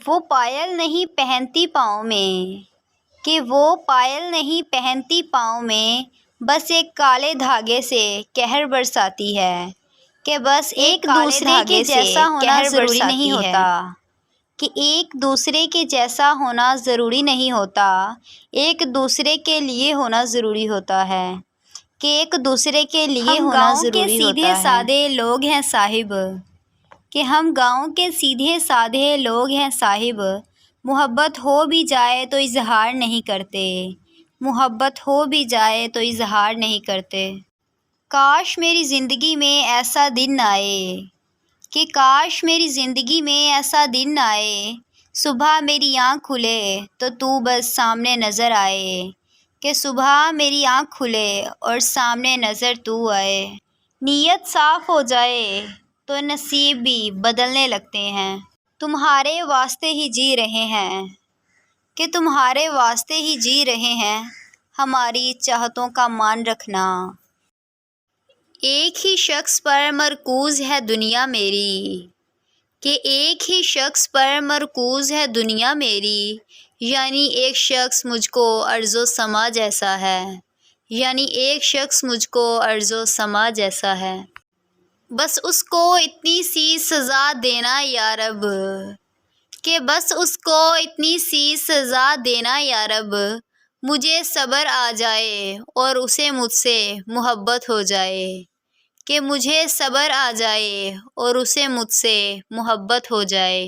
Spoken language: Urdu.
وہ پائل نہیں پہنتی پاؤں میں، کہ وہ پائل نہیں پہنتی پاؤں میں، بس ایک کالے دھاگے سے قہر برساتی ہے، کہ بس ایک دوسرے کے جیسا ہونا ضروری نہیں ہوتا، کہ ایک دوسرے کے جیسا ہونا ضروری نہیں ہوتا، ایک دوسرے کے لیے ہونا ضروری ہوتا ہے، کہ ایک دوسرے کے لیے ہونا ضروری ہوتا ہے۔ ہم گاؤں کے سیدھے سادے لوگ ہیں صاحب، کہ ہم گاؤں کے سیدھے سادے لوگ ہیں صاحب، محبت ہو بھی جائے تو اظہار نہیں کرتے، محبت ہو بھی جائے تو اظہار نہیں کرتے۔ کاش میری زندگی میں ایسا دن آئے، کہ کاش میری زندگی میں ایسا دن آئے، صبح میری آنکھ کھلے تو بس سامنے نظر آئے، کہ صبح میری آنکھ کھلے اور سامنے نظر تو آئے۔ نیت صاف ہو جائے تو نصیب بھی بدلنے لگتے ہیں، تمہارے واسطے ہی جی رہے ہیں، کہ تمہارے واسطے ہی جی رہے ہیں، ہماری چاہتوں کا مان رکھنا۔ ایک ہی شخص پر مرکوز ہے دنیا میری، کہ ایک ہی شخص پر مرکوز ہے دنیا میری، یعنی ایک شخص مجھ کو ارض و سما جیسا ہے، یعنی ایک شخص مجھ کو ارض و سما جیسا ہے۔ بس اس کو اتنی سی سزا دینا یا رب، کہ بس اس کو اتنی سی سزا دینا یا رب، مجھے صبر آ جائے اور اسے مجھ سے محبت ہو جائے، کہ مجھے صبر آ جائے اور اسے مجھ سے محبت ہو جائے۔